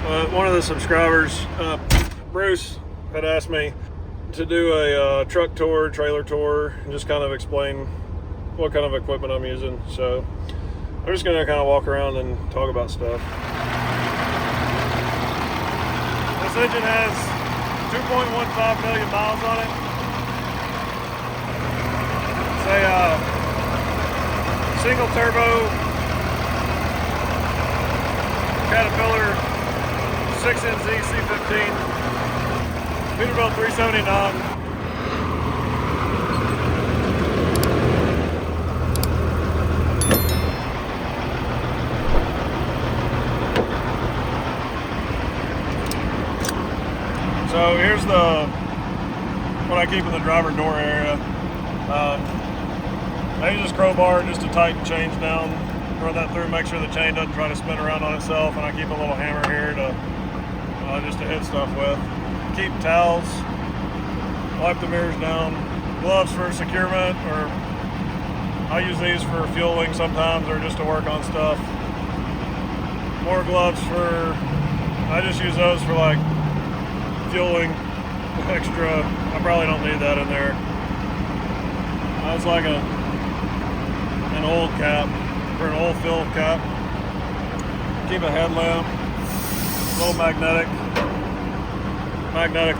One of the subscribers, Bruce, had asked me to do a truck tour, trailer tour, and just kind of explain what kind of equipment I'm using. So I'm just going to kind of walk around and talk about stuff. This engine has 2.15 million miles on it. It's a single turbo Caterpillar 6NZ C15 Peterbilt 379. So here's what I keep in the driver door area. I use this crowbar just to tighten chains down, run that through, make sure the chain doesn't try to spin around on itself, and I keep a little hammer here to just to hit stuff with. Keep towels, wipe the mirrors down, gloves for securement, or I use these for fueling sometimes, or just to work on stuff. More gloves I just use those for like fueling extra. I probably don't need that in there. That's like an oil cap, for an oil fill cap. Keep a headlamp, a little magnetic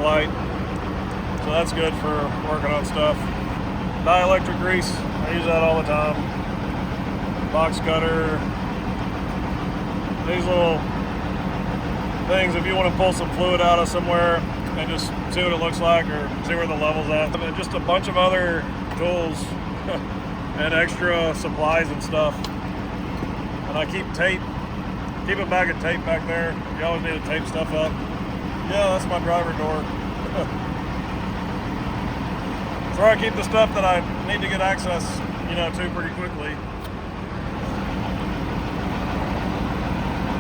light, so that's good for working on stuff. Dielectric grease, I use that all the time. Box cutter, these little things if you want to pull some fluid out of somewhere and just see what it looks like or see where the level's at. And just a bunch of other tools and extra supplies and stuff. And I keep a bag of tape back there. You always need to tape stuff up. Yeah, that's my driver door. It's where I keep the stuff that I need to get access, to pretty quickly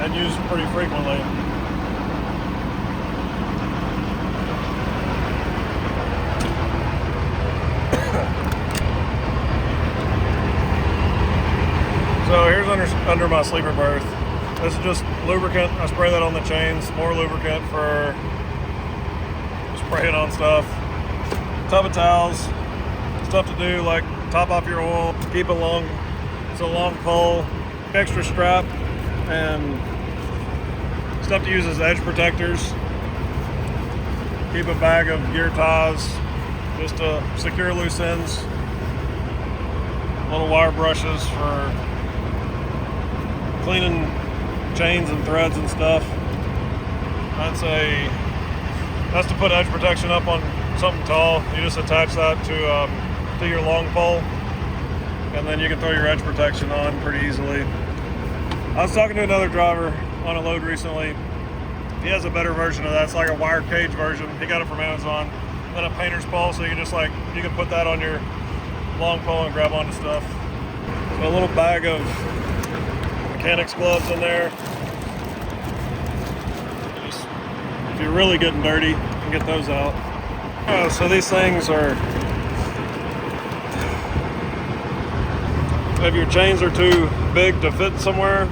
and use pretty frequently. So here's under my sleeper berth. This is just lubricant. I spray that on the chains. More lubricant for spraying on stuff. Tub of towels. Stuff to do like top off your oil. Keep it long. It's a long pole. Extra strap and stuff to use as edge protectors. Keep a bag of gear ties just to secure loose ends. Little wire brushes for cleaning chains and threads and stuff. That's to put edge protection up on something tall. You just attach that to your long pole, and then you can throw your edge protection on pretty easily. I was talking to another driver on a load recently. He has a better version of that. It's like a wire cage version. He got it from Amazon. And then a painter's pole, so you can put that on your long pole and grab onto stuff. So a little bag of mechanics gloves in there. If you're really getting dirty, you can get those out. So these things are, if your chains are too big to fit somewhere,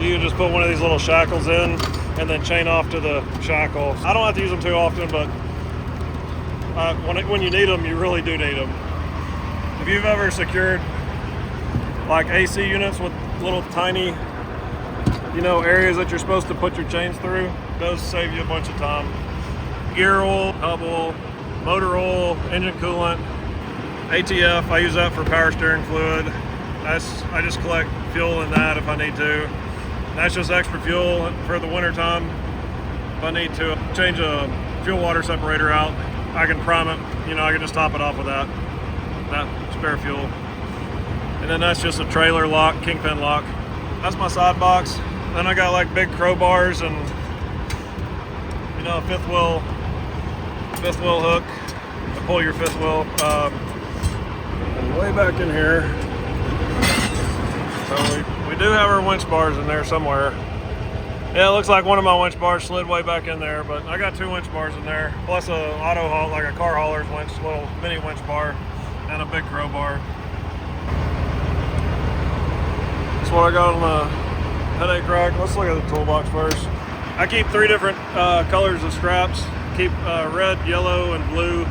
you can just put one of these little shackles in and then chain off to the shackle. I don't have to use them too often, but when you need them, you really do need them. If you've ever secured like AC units with little tiny, areas that you're supposed to put your chains through, those save you a bunch of time. Gear oil, hub oil, motor oil, engine coolant, ATF, I use that for power steering fluid. I just collect fuel in that if I need to. That's just extra fuel for the winter time. If I need to change a fuel water separator out, I can prime it, I can just top it off with that spare fuel. And then that's just a trailer lock, kingpin lock. That's my side box. Then I got like big crowbars and a fifth wheel hook to pull your fifth wheel. And way back in here, so we do have our winch bars in there somewhere. Yeah, it looks like one of my winch bars slid way back in there, but I got two winch bars in there, plus a auto haul, like a car hauler's winch, little mini winch bar, and a big crowbar. That's what I got on the headache rack. Let's look at the toolbox first. I keep 3 different colors of straps. Keep red, yellow, and blue.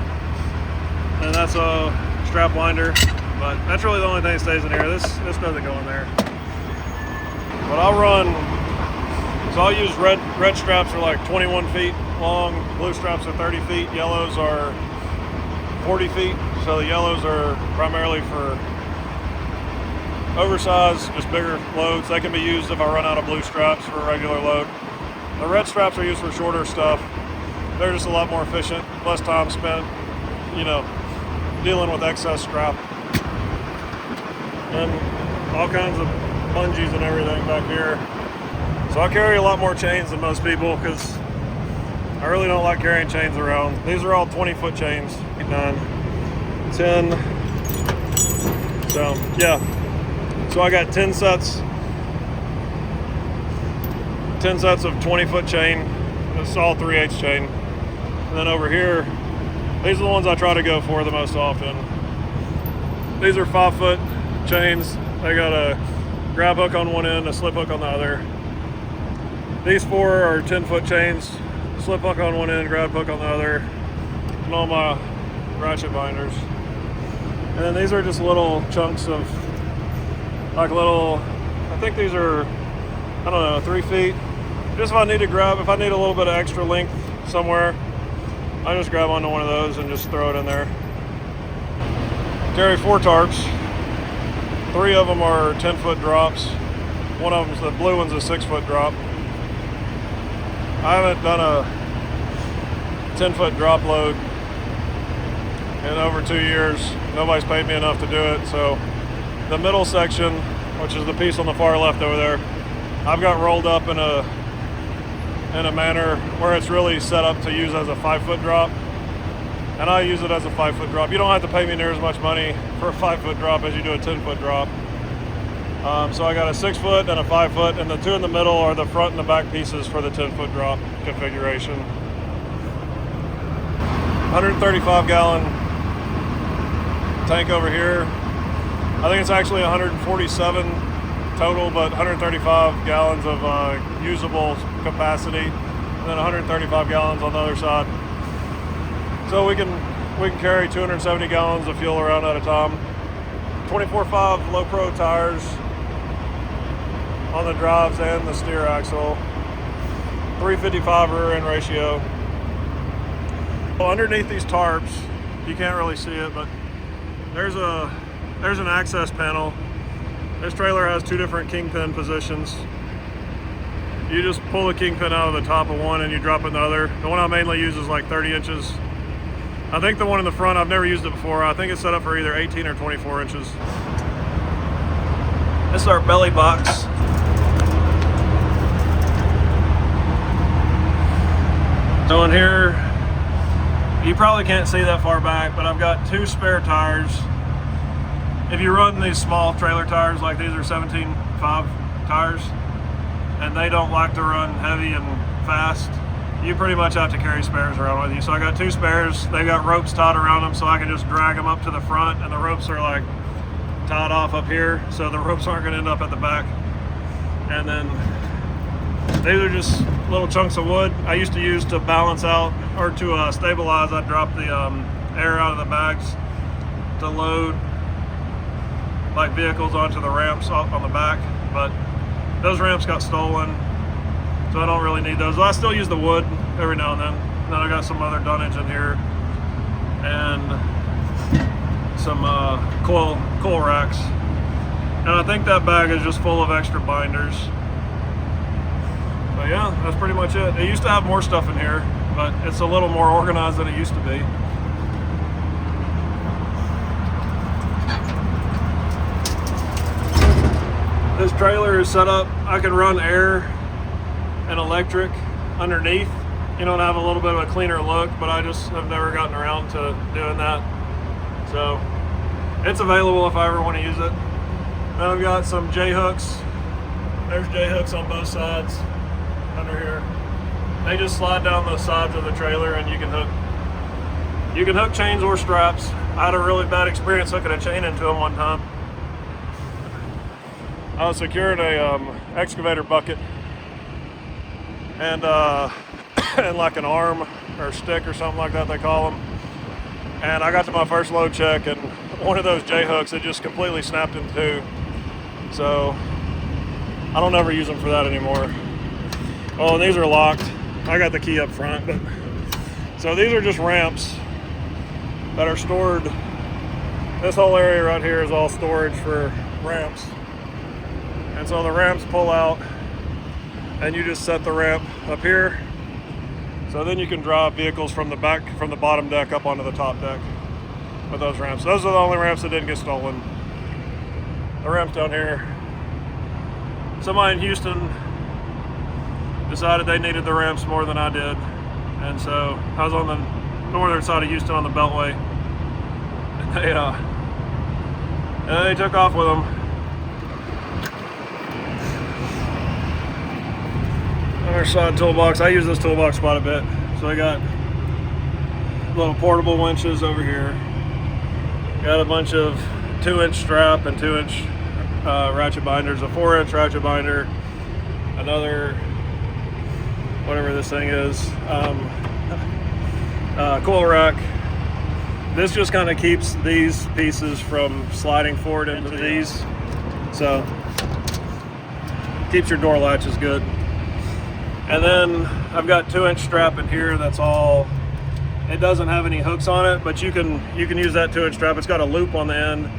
And that's a strap winder. But that's really the only thing that stays in here. This doesn't go in there. But I'll run, so I'll use red straps are like 21 feet long, blue straps are 30 feet, yellows are 40 feet. So the yellows are primarily for oversized, just bigger loads. They can be used if I run out of blue straps for a regular load. The red straps are used for shorter stuff. They're just a lot more efficient, less time spent, you know, dealing with excess scrap. And all kinds of bungees and everything back here. So I carry a lot more chains than most people because I really don't like carrying chains around. These are all 20-foot chains, 8, 9, 10. So yeah, so I got 10 sets of 20-foot chain. It's all 3/8 chain. And then over here, these are the ones I try to go for the most often. These are 5-foot chains. They got a grab hook on one end, a slip hook on the other. These 4 are 10-foot chains, slip hook on one end, grab hook on the other, and all my ratchet binders. And then these are just little chunks of, like little, I think these are, I don't know, 3 feet. Just if I need to grab, if I need a little bit of extra length somewhere, I just grab onto one of those and just throw it in there. Carry 4 tarps. 3 of them are 10-foot drops. One of them's, the blue one's a 6-foot drop. I haven't done a 10-foot drop load in over 2 years. Nobody's paid me enough to do it. So the middle section, which is the piece on the far left over there, I've got rolled up in a manner where it's really set up to use as a 5-foot drop. And I use it as a 5-foot drop. You don't have to pay me near as much money for a 5-foot drop as you do a 10-foot drop. So I got a 6-foot and a 5-foot, and the 2 in the middle are the front and the back pieces for the 10-foot drop configuration. 135 gallon tank over here. I think it's actually 147 total, but 135 gallons of usable capacity, and then 135 gallons on the other side. So we can carry 270 gallons of fuel around at a time. 24.5 low pro tires on the drives and the steer axle. 355 rear end ratio. Well, underneath these tarps, you can't really see it, but there's an access panel. This trailer has 2 different kingpin positions. You just pull the kingpin out of the top of one and you drop it in the other. The one I mainly use is like 30 inches. I think the one in the front, I've never used it before. I think it's set up for either 18 or 24 inches. This is our belly box. So in here, you probably can't see that far back, but I've got 2 spare tires. If you run these small trailer tires, like these are 17.5 tires, and they don't like to run heavy and fast, you pretty much have to carry spares around with you. So I got 2 spares. They got ropes tied around them so I can just drag them up to the front, and the ropes are like tied off up here, so the ropes aren't going to end up at the back. And then these are just little chunks of wood I used to use to balance out, or to stabilize. I'd drop the air out of the bags to load like vehicles onto the ramps on the back, but those ramps got stolen, so I don't really need those. I still use the wood every now and then. Then I got some other dunnage in here and some coil racks, and I think that bag is just full of extra binders. But yeah, that's pretty much it. It used to have more stuff in here, but it's a little more organized than it used to be. This trailer is set up, I can run air and electric underneath, you know, and have a little bit of a cleaner look, but I just have never gotten around to doing that. So it's available if I ever want to use it. Then I've got some J-hooks. There's J-hooks on both sides under here. They just slide down the sides of the trailer and you can hook chains or straps. I had a really bad experience hooking a chain into them one time. I was securing a excavator bucket and and like an arm or stick or something like that they call them. And I got to my first load check, and one of those J hooks, it just completely snapped in two. So I don't ever use them for that anymore. Oh, and these are locked. I got the key up front, but so these are just ramps that are stored. This whole area right here is all storage for ramps. And so the ramps pull out, and you just set the ramp up here. So then you can drive vehicles from the bottom deck up onto the top deck with those ramps. Those are the only ramps that didn't get stolen. The ramps down here, somebody in Houston decided they needed the ramps more than I did. And so I was on the northern side of Houston on the Beltway. And they took off with them. Our side toolbox. I use this toolbox quite a bit. So I got little portable winches over here. Got a bunch of 2-inch strap and 2-inch ratchet binders, a 4-inch ratchet binder, another, whatever this thing is, coil rack. This just kind of keeps these pieces from sliding forward into these. So keeps your door latches good. And then I've got 2-inch strap in here. That's all. It doesn't have any hooks on it, but you can use that 2-inch strap. It's got a loop on the end,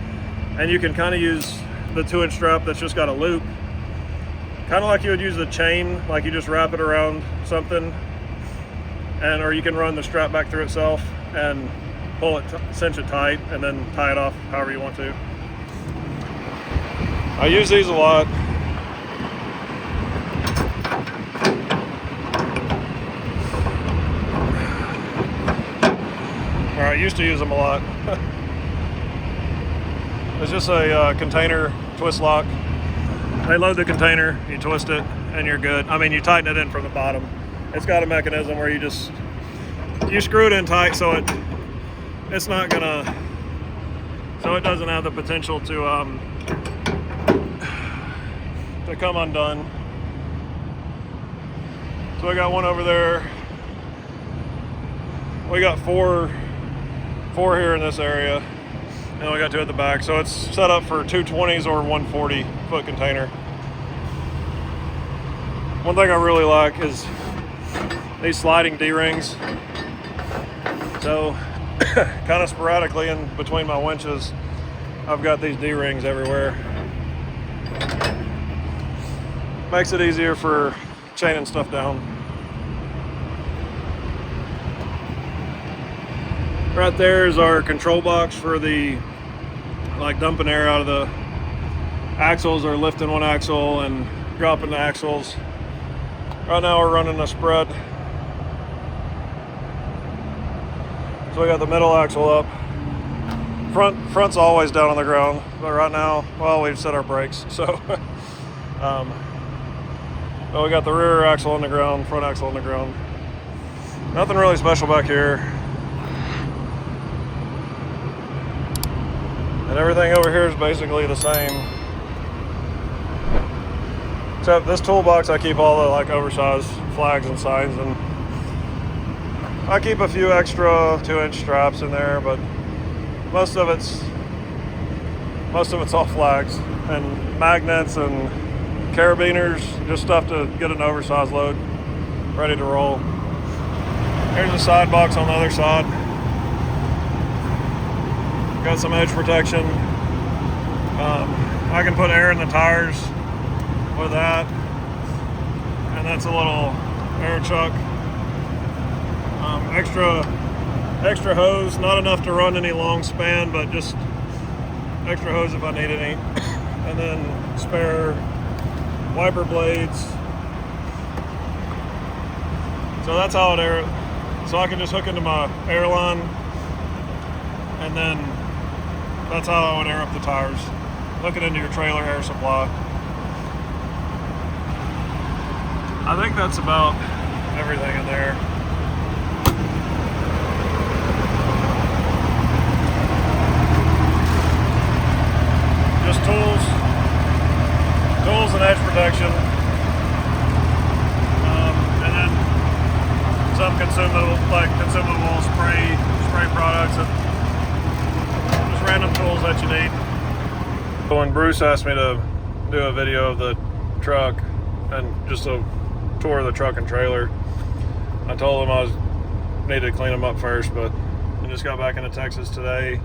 and you can kind of use the 2-inch strap that's just got a loop, kind of like you would use the chain, like you just wrap it around something, and or you can run the strap back through itself and pull it, cinch it tight, and then tie it off however you want to. I use these a lot. Or I used to use them a lot. It's just a container twist lock. They load the container, you twist it, and you're good. I mean, you tighten it in from the bottom. It's got a mechanism where you screw it in tight so it's not gonna, so it doesn't have the potential to come undone. So I got one over there. We got four here in this area, and we got 2 at the back. So it's set up for 220s or 140 foot container. One thing I really like is these sliding D-rings. So kind of sporadically in between my winches, I've got these D-rings everywhere. Makes it easier for chaining stuff down. Right there is our control box for the, like, dumping air out of the axles or lifting one axle and dropping the axles. Right now we're running a spread. So we got the middle axle up. Front's always down on the ground, but right now, well, we've set our brakes. So, but we got the rear axle on the ground, front axle on the ground. Nothing really special back here. And everything over here is basically the same. Except this toolbox, I keep all the like oversized flags and signs, and I keep a few extra 2-inch straps in there, but most of it's all flags and magnets and carabiners, just stuff to get an oversized load ready to roll. Here's the side box on the other side. Got some edge protection. I can put air in the tires with that, and that's a little air chuck. Extra hose, not enough to run any long span, but just extra hose if I need any. And then spare wiper blades. So that's how it air. So I can just hook into my airline, and then that's how I would air up the tires. Hook it into your trailer air supply. I think that's about everything in there. Just tools tools and edge protection, and then some consumable spray products, and just random tools that you need. When Bruce asked me to do a video of the truck and just a tour of the truck and trailer, I told him needed to clean them up first, but I just got back into Texas today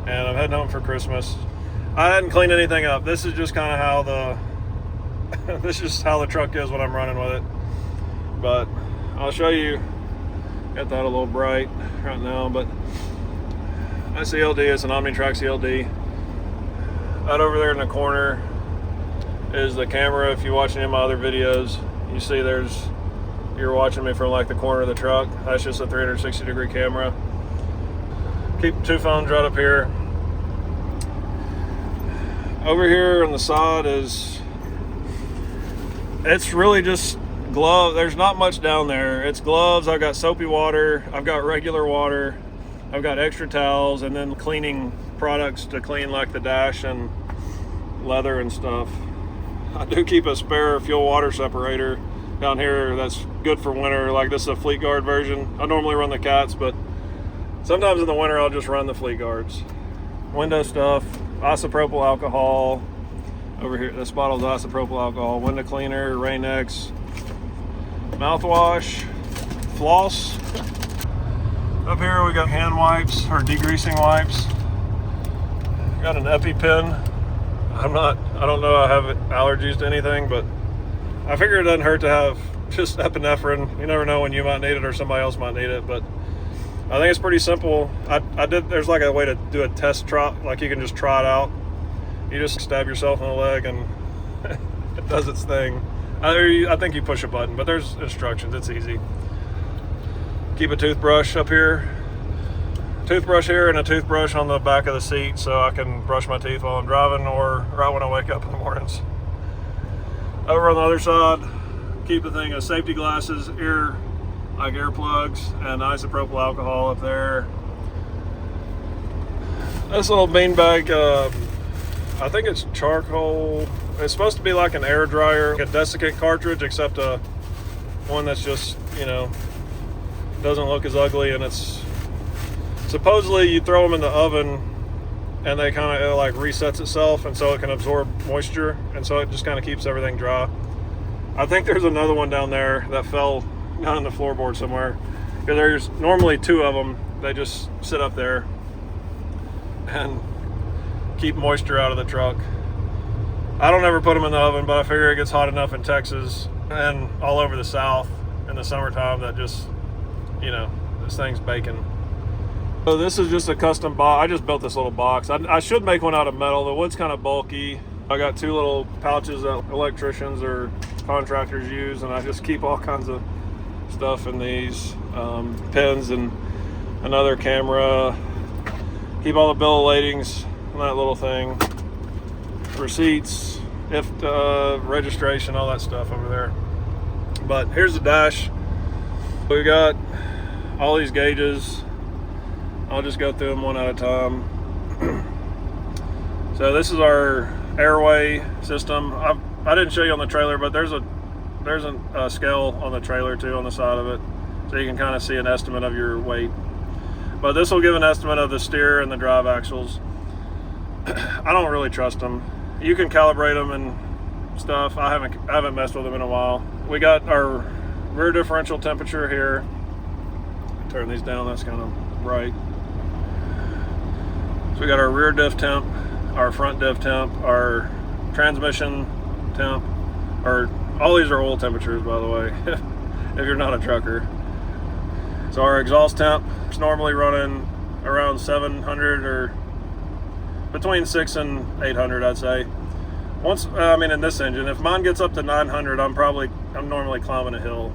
and I'm heading home for Christmas. I hadn't cleaned anything up. This is just kind of how this is how the truck is when I'm running with it. But I'll show you. Got that a little bright right now, but my CLD is an Omnitrack CLD. Right over there in the corner is the camera. If you watch any of my other videos, you see you're watching me from like the corner of the truck. That's just a 360-degree camera. Keep 2 phones right up here. Over here on the side it's really just gloves. There's not much down there. It's gloves. I've got soapy water. I've got regular water. I've got extra towels, and then cleaning products to clean like the dash and leather and stuff. I do keep a spare fuel water separator down here that's good for winter. Like this is a Fleet Guard version. I normally run the Cats, but sometimes in the winter I'll just run the Fleet Guards. Window stuff, isopropyl alcohol. Over here, this bottle's isopropyl alcohol. Window cleaner, Rain-X, mouthwash, floss. Up here we got hand wipes or degreasing wipes. Got an EpiPen. I don't know, I have allergies to anything, but I figure it doesn't hurt to have just epinephrine. You never know when you might need it or somebody else might need it, but I think it's pretty simple. There's like a way to do a test trot, like you can just try it out. You just stab yourself in the leg and it does its thing. I think you push a button, but there's instructions, it's easy. Keep a toothbrush up here. Toothbrush here and a toothbrush on the back of the seat so I can brush my teeth while I'm driving or right when I wake up in the mornings. Over on the other side, keep the thing of safety glasses, ear plugs, and isopropyl alcohol up there. This little beanbag, I think it's charcoal. It's supposed to be like an air dryer, like a desiccant cartridge, except a one that's just, doesn't look as ugly, and it's supposedly you throw them in the oven and they kind of like resets itself, and so it can absorb moisture, and so it just kind of keeps everything dry. I think there's another one down there that fell down in the floorboard somewhere, because there's normally 2 of them. They just sit up there and keep moisture out of the truck. I don't ever put them in the oven, but I figure it gets hot enough in Texas and all over the South in the summertime that just, this thing's baking. So this is just a custom box. I just built this little box. I should make one out of metal. The wood's kind of bulky. I got 2 little pouches that electricians or contractors use, and I just keep all kinds of stuff in these, pens and another camera. Keep all the bill of ladings in that little thing. Receipts, registration, all that stuff over there. But here's the dash. We got all these gauges. I'll just go through them one at a time. So this is our airway system. I didn't show you on the trailer, but there's a scale on the trailer too on the side of it, so you can kind of see an estimate of your weight. But this will give an estimate of the steer and the drive axles. I don't really trust them. You can calibrate them and stuff. I haven't messed with them in a while. We got our rear differential temperature here. Turn these down, that's kind of bright. So we got our rear diff temp, our front diff temp, our transmission temp, all these are oil temperatures, by the way, if you're not a trucker. So our exhaust temp is normally running around 700 or between 600 and 800, I'd say. In this engine, if mine gets up to 900, I'm normally climbing a hill.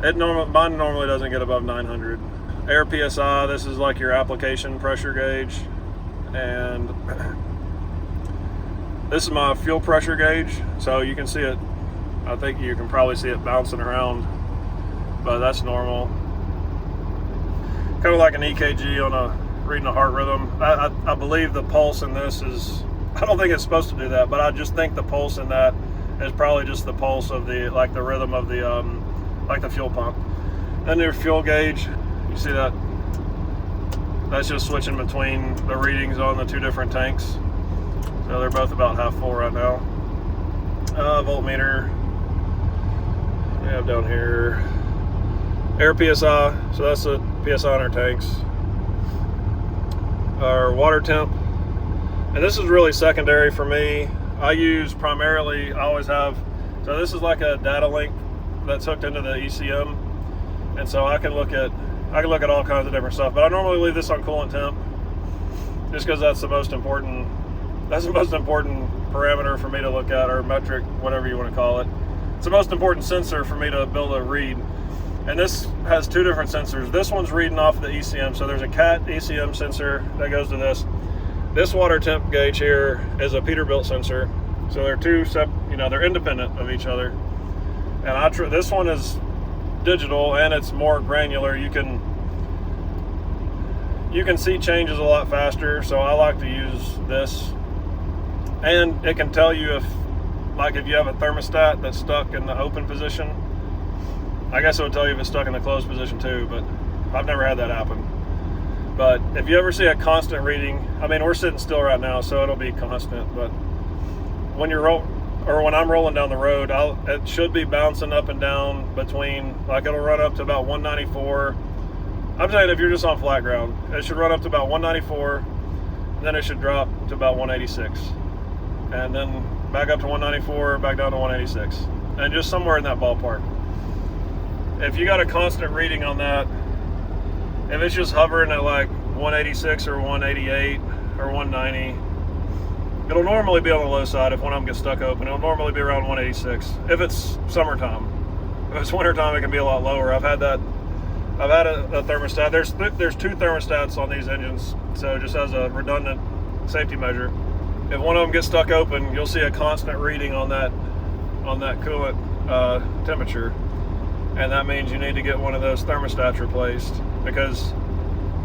Mine normally doesn't get above 900. Air PSI, this is like your application pressure gauge, and this is my fuel pressure gauge, so you can see it. I think you can probably see it bouncing around, but that's normal. Kind of like an EKG on reading a heart rhythm. I believe the pulse in this is I don't think it's supposed to do that, but I just think the pulse in that is probably just the pulse of the, like the rhythm of the, like the fuel pump. Then your fuel gauge, you see that? That's just switching between the readings on the two different tanks. So they're both about half full right now. Voltmeter, we have down here air PSI, so that's the PSI in our tanks. Our water temp, and this is really secondary for me. I use primarily, I always have, so this is like a data link that's hooked into the ECM, and so I can look at all kinds of different stuff, but I normally leave this on coolant temp just because that's the most important parameter for me to look at, or metric, whatever you want to call it. It's the most important sensor for me to be able to read. And this has two different sensors. This one's reading off the ECM, so there's a CAT ECM sensor that goes to this. This water temp gauge here is a Peterbilt sensor, so they're two they're independent of each other. And this one is digital and it's more granular. You can see changes a lot faster, so I like to use this. And it can tell you if you have a thermostat that's stuck in the open position. I guess it would tell you if it's stuck in the closed position too, but I've never had that happen. But if you ever see a constant reading, I mean, we're sitting still right now, so it'll be constant, but when I'm rolling down the road, it should be bouncing up and down between, like it'll run up to about 194. I'm saying if you're just on flat ground, it should run up to about 194, and then it should drop to about 186. And then back up to 194, back down to 186. And just somewhere in that ballpark. If you got a constant reading on that, if it's just hovering at like 186 or 188 or 190, it'll normally be on the low side. If one of them gets stuck open, it'll normally be around 186 if it's summertime. If it's wintertime, it can be a lot lower. I've had a thermostat. There's two thermostats on these engines, so just as a redundant safety measure, if one of them gets stuck open, you'll see a constant reading on that coolant temperature. And that means you need to get one of those thermostats replaced, because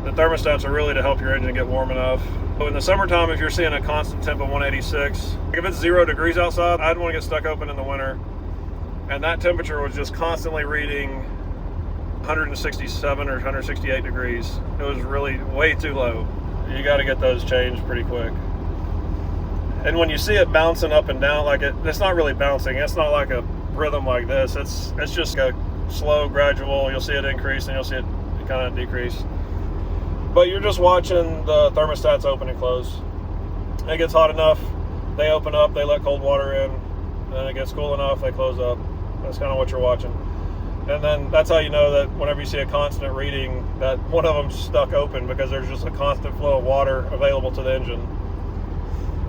the thermostats are really to help your engine get warm enough. So in the summertime, if you're seeing a constant temp of 186, if it's 0 degrees outside, I'd want to get stuck open in the winter. And that temperature was just constantly reading 167 or 168 degrees. It was really way too low. You got to get those changed pretty quick. And when you see it bouncing up and down, like it's not really bouncing. It's not like a rhythm like this. It's just a slow, gradual. You'll see it increase and you'll see it kind of decrease. But you're just watching the thermostats open and close. It gets hot enough, they open up, they let cold water in. Then it gets cool enough, they close up. That's kind of what you're watching. And then that's how you know that whenever you see a constant reading, that one of them's stuck open, because there's just a constant flow of water available to the engine.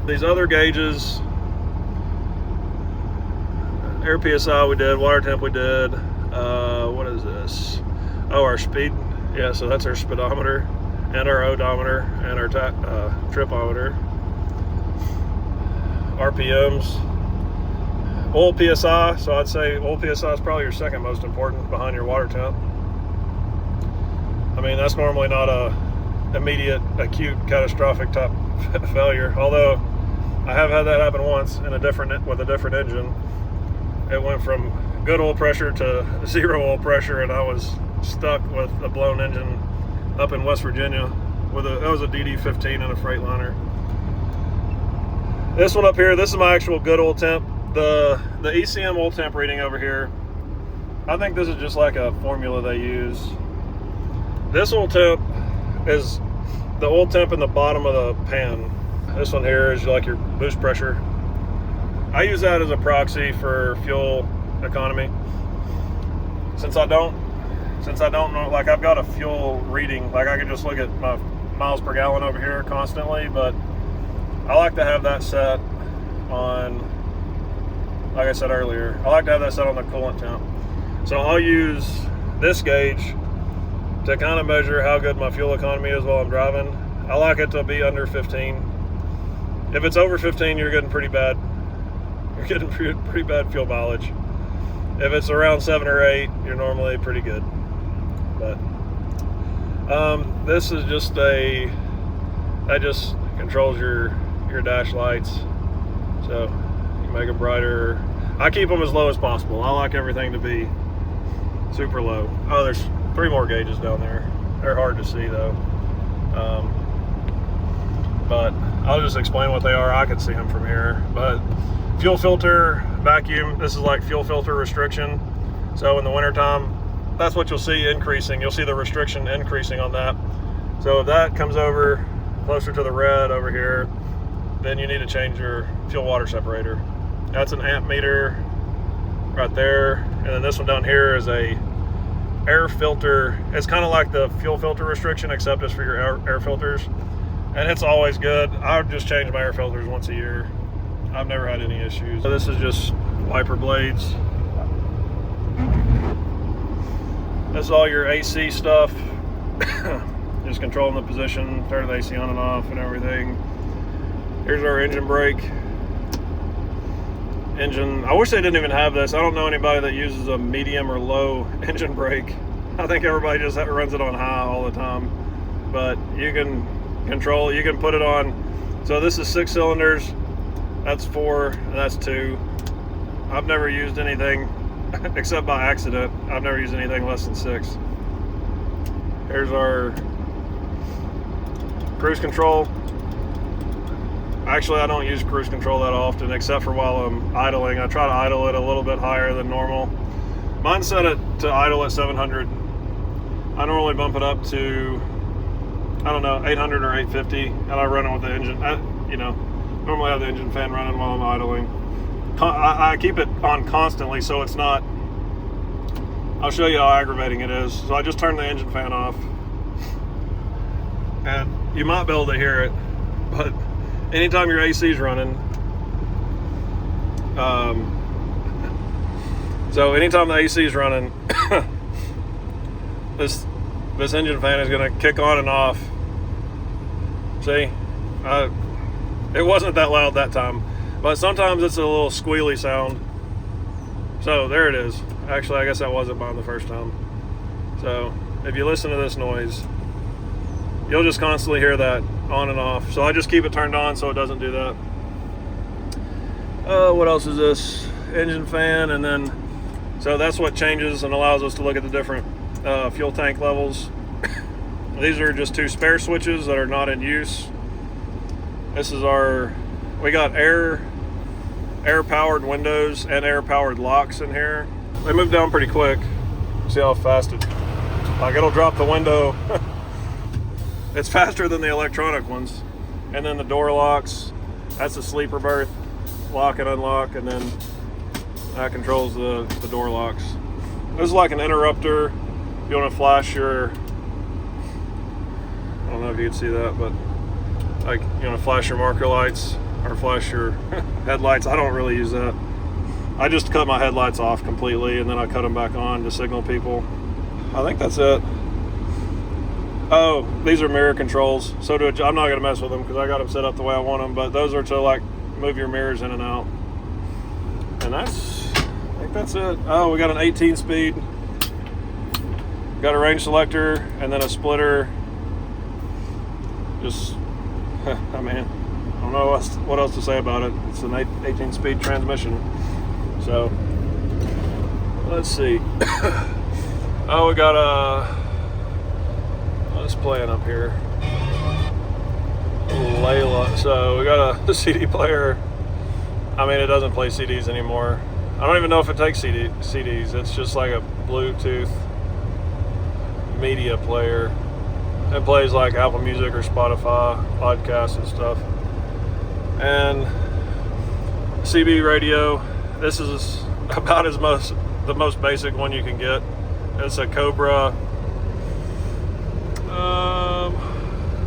These other gauges, air PSI we did, water temp we did. What is this? Oh, our speed. Yeah, so that's our speedometer and our odometer and our tripometer. RPMs. Oil PSI, so I'd say oil PSI is probably your second most important behind your water temp. I mean, that's normally not a immediate, acute, catastrophic type failure, although I have had that happen once with a different engine. It went from good oil pressure to 0 oil pressure, and I was stuck with a blown engine up in West Virginia. That was a DD-15 and a Freightliner. This one up here, this is my actual good oil temp. The ECM oil temp reading over here, I think this is just like a formula they use. This oil temp is the oil temp in the bottom of the pan. This one here is like your boost pressure. I use that as a proxy for fuel economy. Since I don't know, like I've got a fuel reading, like I can just look at my miles per gallon over here constantly, but I like to have that set on, like I said earlier, I like to have that set on the coolant temp. So I'll use this gauge to kind of measure how good my fuel economy is while I'm driving. I like it to be under 15. If it's over 15, you're getting pretty bad. You're getting pretty bad fuel mileage. If it's around 7 or 8, you're normally pretty good. But this is just that just controls your your dash lights. So you can make them brighter. I keep them as low as possible. I like everything to be super low. Oh, there's 3 more gauges down there. They're hard to see though. But I'll just explain what they are. I can see them from here. But fuel filter, vacuum, this is like fuel filter restriction. So in the wintertime, that's what you'll see increasing. You'll see the restriction increasing on that. So if that comes over closer to the red over here, then you need to change your fuel water separator. That's an amp meter right there. And then this one down here is a air filter. It's kind of like the fuel filter restriction, except it's for your air filters. And it's always good. I would just change my air filters once a year. I've never had any issues. So this is just wiper blades. This is all your AC stuff. Just controlling the position, turning the AC on and off and everything. Here's our engine brake. I wish they didn't even have this. I don't know anybody that uses a medium or low engine brake. I think everybody just runs it on high all the time. But you can control, you can put it on. So this is 6 cylinders, that's 4, and that's 2. I've never used anything except by accident. I've never used anything less than 6. Here's our cruise control. Actually, I don't use cruise control that often, except for while I'm idling. I try to idle it a little bit higher than normal. Mine's set it to idle at 700. I normally bump it up to, I don't know, 800 or 850, and I run it with the engine. Normally I have the engine fan running while I'm idling. I keep it on constantly, so it's not. I'll show you how aggravating it is. So I just turned the engine fan off, and you might be able to hear it, but anytime your AC is running, so anytime the AC is running, this engine fan is going to kick on and off. See, it wasn't that loud that time, but sometimes it's a little squealy sound. So there it is. Actually, I guess that wasn't mine the first time. So if you listen to this noise, you'll just constantly hear that on and off. So I just keep it turned on so it doesn't do that. What else is this? Engine fan, and then, so that's what changes and allows us to look at the different fuel tank levels. These are just 2 spare switches that are not in use. This is we got air powered windows and air powered locks in here. They move down pretty quick. See how fast it'll drop the window. It's faster than the electronic ones. And then the door locks, that's a sleeper berth, lock and unlock, and then that controls the door locks. This is like an interrupter. You want to flash your, I don't know if you can see that, but like, you want to flash your marker lights or flash your headlights. I don't really use that. I just cut my headlights off completely, and then I cut them back on to signal people. I think that's it. Oh, these are mirror controls. So I'm not gonna mess with them because I got them set up the way I want them, but those are to like move your mirrors in and out. And I think that's it. Oh, we got an 18 speed. Got a range selector and then a splitter. Just, I mean, I don't know what else to say about it. It's an 18 speed transmission. So, let's see. Oh, we got what's playing up here? Layla. So we got a CD player. I mean, it doesn't play CDs anymore. I don't even know if it takes CDs. It's just like a Bluetooth media player. It plays like Apple Music or Spotify, podcasts and stuff. And CB radio. This is about the most basic one you can get. It's a Cobra.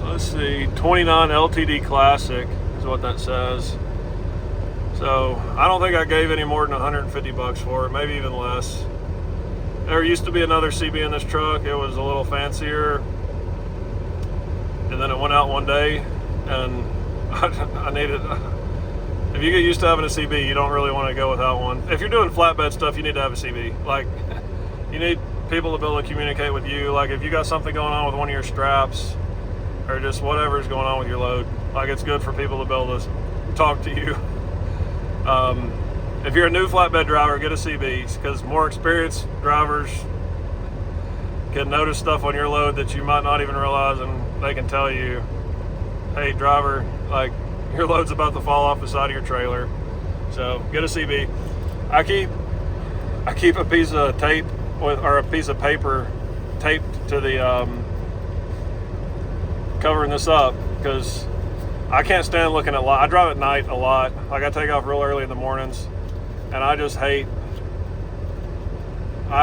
Let's see, 29 LTD Classic is what that says. So I don't think I gave any more than 150 bucks for it, maybe even less. There used to be another CB in this truck. It was a little fancier, and then it went out one day, and I needed. If you get used to having a CB, you don't really want to go without one. If you're doing flatbed stuff, you need to have a CB. Like, you need people to be able to communicate with you. Like, if you got something going on with one of your straps, or just whatever's going on with your load. Like, it's good for people to be able to talk to you. If you're a new flatbed driver, get a CB, because more experienced drivers can notice stuff on your load that you might not even realize, and they can tell you, hey driver, like, your load's about to fall off the side of your trailer. So get a CB. I keep a piece of tape or a piece of paper taped to the covering this up, because I can't stand looking at light. I drive at night a lot. Like, I take off real early in the mornings, and I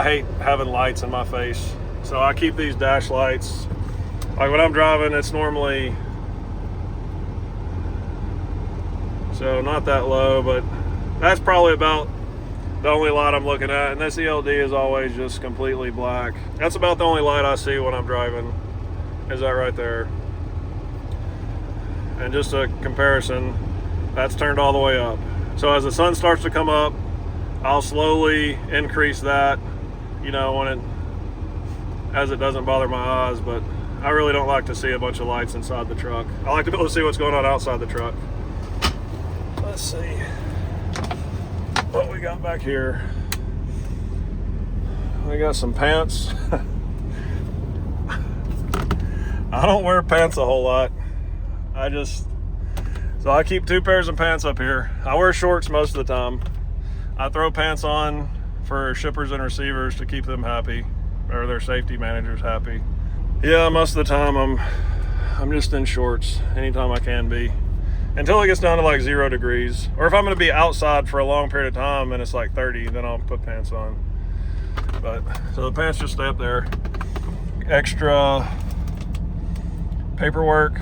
hate having lights in my face. So I keep these dash lights. Like, when I'm driving, it's normally, so not that low, but that's probably about the only light I'm looking at. And this ELD is always just completely black. That's about the only light I see when I'm driving, is that right there. And just a comparison, that's turned all the way up. So as the sun starts to come up, I'll slowly increase that, you know, as it doesn't bother my eyes. But I really don't like to see a bunch of lights inside the truck. I like to be able to see what's going on outside the truck. Let's see what we got back here. We got some pants. I don't wear pants a whole lot. So I keep 2 pairs of pants up here. I wear shorts most of the time. I throw pants on for shippers and receivers to keep them happy, or their safety managers happy. Yeah, most of the time I'm just in shorts anytime I can be, until it gets down to like 0 degrees. Or if I'm gonna be outside for a long period of time and it's like 30, then I'll put pants on. But so the pants just stay up there. Extra paperwork,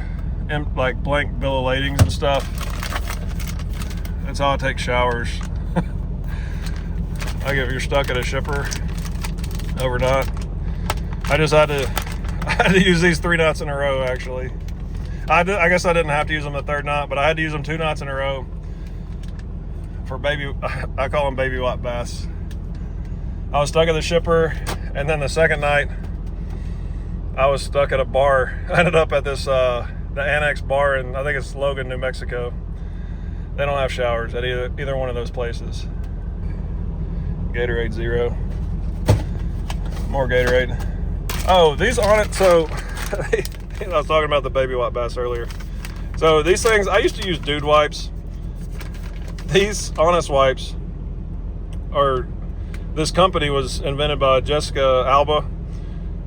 and like blank bill of ladings and stuff. That's how I take showers. Like, if you're stuck at a shipper overnight, I had to use these 3 nights in a row. Actually, I guess I didn't have to use them the 3rd night, but I had to use them 2 nights in a row for I call them baby white bass. I was stuck at the shipper, and then the 2nd night I was stuck at a bar. I ended up at this the Annex bar in, I think it's Logan, New Mexico. They don't have showers at either one of those places. Gatorade Zero. More Gatorade. Oh, these on it, so I was talking about the baby white bass earlier. So these things, I used to use Dude wipes. These Honest wipes this company was invented by Jessica Alba.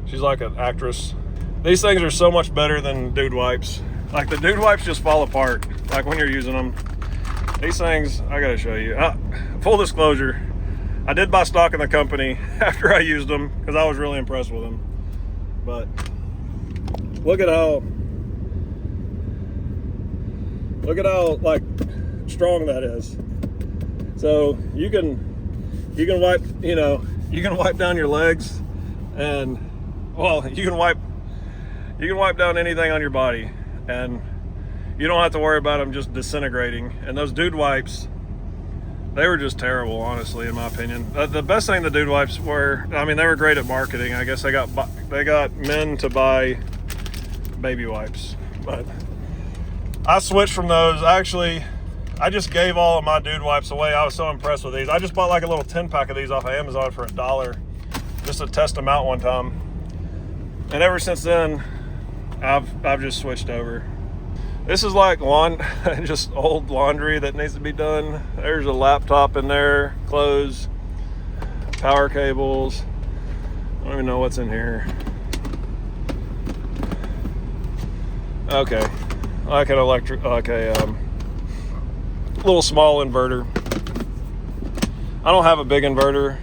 She's like an actress. These things are so much better than Dude wipes. Like, the Dude wipes just fall apart, like, when you're using them. These things, I gotta show you. Full disclosure, I did buy stock in the company after I used them, because I was really impressed with them. But look at how like strong that is. So you can wipe, you know, you can wipe down your legs, and well, you can wipe down anything on your body, and you don't have to worry about them just disintegrating. And those Dude wipes, they were just terrible, honestly, in my opinion. The best thing the Dude wipes were, I mean, they were great at marketing. I guess they got men to buy baby wipes. But I switched from those. I just gave all of my Dude wipes away. I was so impressed with these. I just bought like a little 10-pack of these off of Amazon for $1, just to test them out one time. And ever since then, I've just switched over. This is like just old laundry that needs to be done. There's a laptop in there, clothes, power cables. I don't even know what's in here. Okay, like a little small inverter. I don't have a big inverter.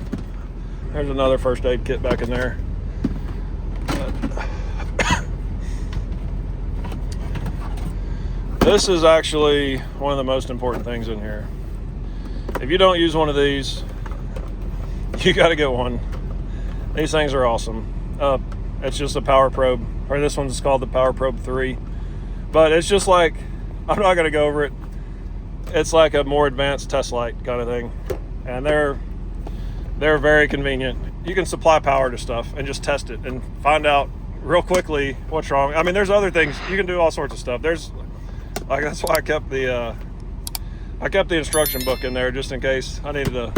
There's another first aid kit back in there. This is actually one of the most important things in here. If you don't use one of these, you got to get one. These things are awesome. It's just a Power Probe, or this one's called the Power Probe 3. But it's just like, I'm not going to go over it. It's like a more advanced test light kind of thing. And they're very convenient. You can supply power to stuff and just test it and find out real quickly, what's wrong? I mean, there's other things. You can do all sorts of stuff. There's, like, that's why I kept the instruction book in there, just in case I needed to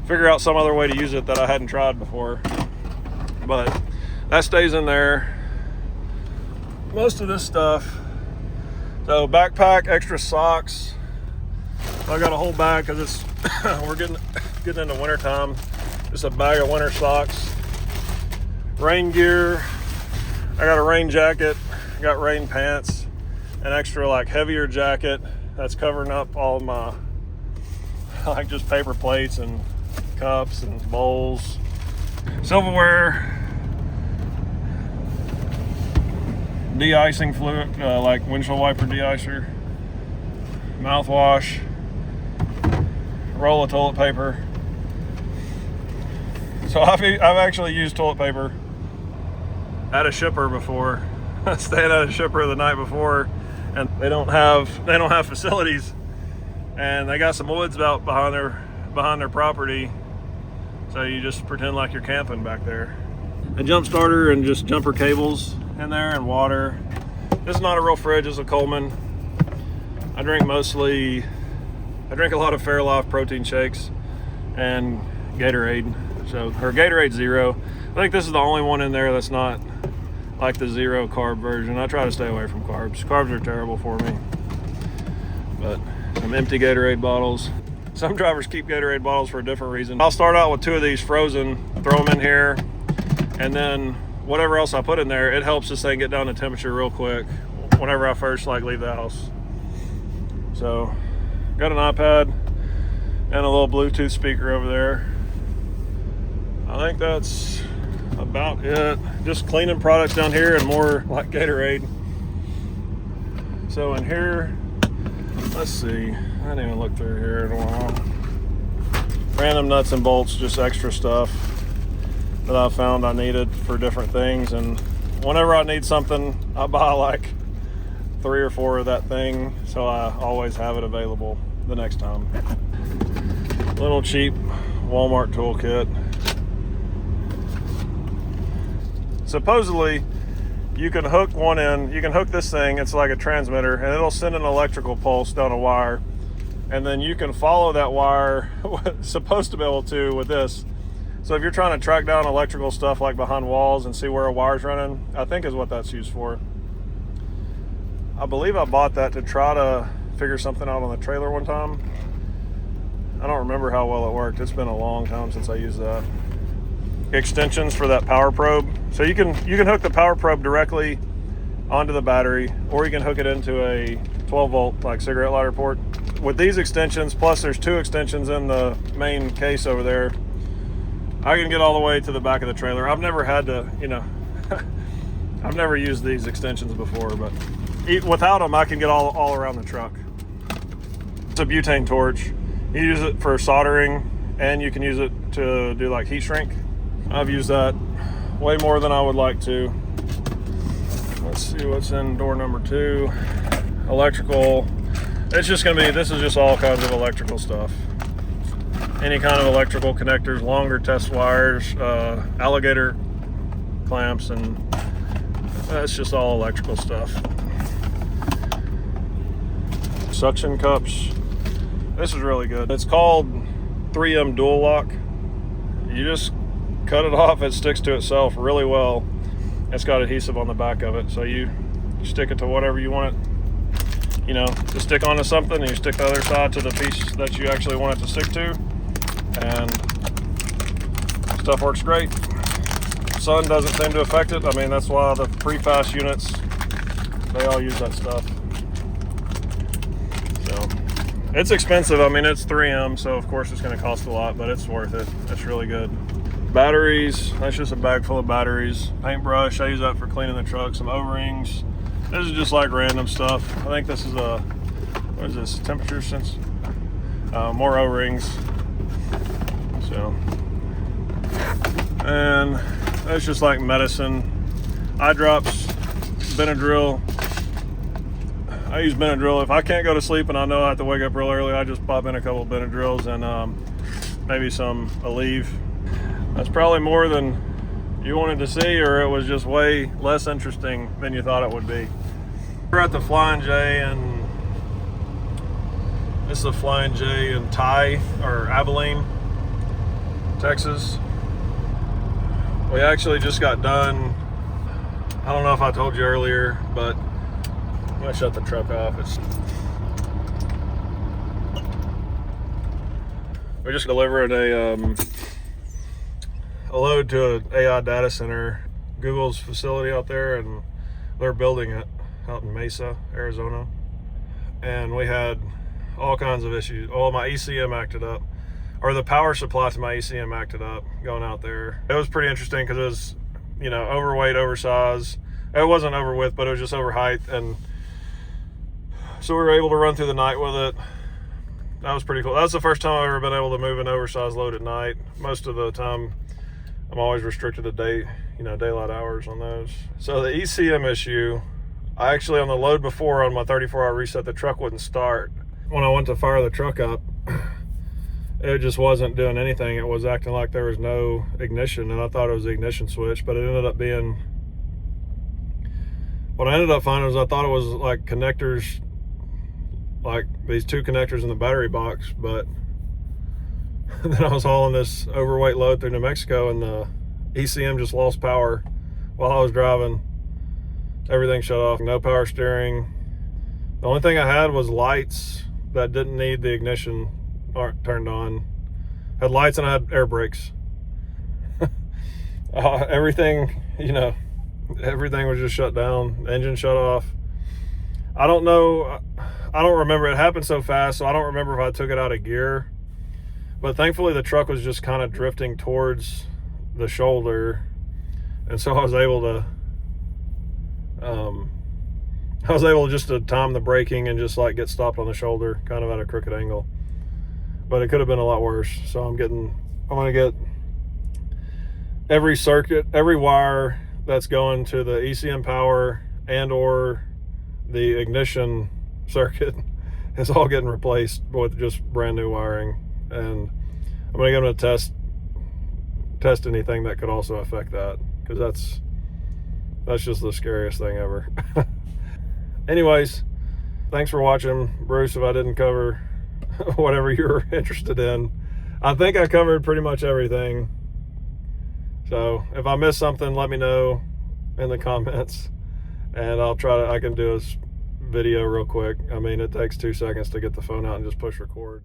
figure out some other way to use it that I hadn't tried before. But that stays in there. Most of this stuff. So backpack, extra socks. I got a whole bag because it's we're getting into winter time. Just a bag of winter socks, rain gear. I got a rain jacket, got rain pants, an extra like heavier jacket that's covering up all of my like just paper plates and cups and bowls, silverware, de-icing fluid, like windshield wiper de-icer, mouthwash, roll of toilet paper. So I've actually used toilet paper at a shipper before, staying at a shipper the night before, and they don't have facilities, and they got some woods out behind their property, so you just pretend like you're camping back there. A jump starter and just jumper cables in there, and water. This is not a real fridge, it's a Coleman. I drink a lot of Fairlife protein shakes and Gatorade. Or Gatorade Zero. I think this is the only one in there that's not like the zero carb version. I try to stay away from carbs. Carbs are terrible for me. But some empty Gatorade bottles. Some drivers keep Gatorade bottles for a different reason. I'll start out with 2 of these frozen, throw them in here, and then whatever else I put in there, it helps this thing get down to temperature real quick whenever I first leave the house. So got an iPad and a little Bluetooth speaker over there. I think that's about it. Just cleaning products down here and more like Gatorade. So in here, let's see. I didn't even look through here in a while. Random nuts and bolts, just extra stuff that I found I needed for different things. And whenever I need something, I buy like 3 or 4 of that thing, so I always have it available the next time. Little cheap Walmart toolkit. Supposedly, you can hook one end, you can hook this thing, it's like a transmitter, and it'll send an electrical pulse down a wire. And then you can follow that wire, supposed to be able to with this. So if you're trying to track down electrical stuff like behind walls and see where a wire's running, I think is what that's used for. I believe I bought that to try to figure something out on the trailer one time. I don't remember how well it worked. It's been a long time since I used that. Extensions for that power probe. So you can hook the power probe directly onto the battery, or you can hook it into a 12 volt like cigarette lighter port. With these extensions, plus there's 2 extensions in the main case over there, I can get all the way to the back of the trailer. I've never had to, I've never used these extensions before, but without them, I can get all around the truck. It's a butane torch. You use it for soldering, and you can use it to do like heat shrink. I've used that way more than I would like to. Let's see what's in door number 2. Electrical. It's just gonna be, this is just all kinds of electrical stuff. Any kind of electrical connectors, longer test wires, alligator clamps, and that's just all electrical stuff. Suction cups. This is really good. It's called 3M Dual Lock. You just cut it off, it sticks to itself really well. It's got adhesive on the back of it, so you stick it to whatever you want it, to stick onto something, and you stick the other side to the piece that you actually want it to stick to, and stuff works great. Sun doesn't seem to affect it. I mean, that's why the pre-fast units, they all use that stuff. So it's expensive. I mean, it's 3M, so of course it's going to cost a lot, but it's worth it. It's really good. Batteries, that's just a bag full of batteries. Paintbrush, I use that for cleaning the truck. Some O-rings. This is just like random stuff. I think this is what is this, temperature sense? More O-rings. So, and that's just like medicine. Eye drops, Benadryl. I use Benadryl. If I can't go to sleep and I know I have to wake up real early, I just pop in a couple of Benadryls and maybe some Aleve. That's probably more than you wanted to see, or it was just way less interesting than you thought it would be. We're at the Flying J, and this is the Flying J in Abilene, Texas. We actually just got done. I don't know if I told you earlier, but I'm gonna shut the truck off. We're just delivering a load to an AI data center, Google's facility out there, and they're building it out in Mesa, Arizona. And we had all kinds of issues. Oh, my ECM acted up, or the power supply to my ECM acted up going out there. It was pretty interesting because it was, you know, overweight, oversized. It wasn't over width, but it was just over height. And so we were able to run through the night with it. That was pretty cool. That's the first time I've ever been able to move an oversized load at night. Most of the time, I'm always restricted to daylight hours on those. So the ECM issue, I actually, on the load before, on my 34-hour reset, the truck wouldn't start. When I went to fire the truck up, it just wasn't doing anything. It was acting like there was no ignition, and I thought it was the ignition switch, but it ended up being, what I ended up finding was I thought it was like connectors, like these two connectors in the battery box, but then I was hauling this overweight load through New Mexico, and the ECM just lost power while I was driving. Everything shut off, no power steering. The only thing I had was lights that didn't need the ignition turned on. Had lights and I had air brakes. Everything, everything was just shut down. The engine shut off. I don't know. I don't remember. It happened so fast, so I don't remember if I took it out of gear. But thankfully, the truck was just kind of drifting towards the shoulder, and so I was able to just to time the braking and just like get stopped on the shoulder, kind of at a crooked angle. But it could have been a lot worse. So I'm gonna get every circuit, every wire that's going to the ECM power and or the ignition circuit is all getting replaced with just brand new wiring. And I'm gonna go to test anything that could also affect that, because that's just the scariest thing ever. Anyways, thanks for watching, Bruce. If I didn't cover whatever you're interested in, I think I covered pretty much everything. So if I missed something, let me know in the comments, and I can do a video real quick. I mean, it takes 2 seconds to get the phone out and just push record.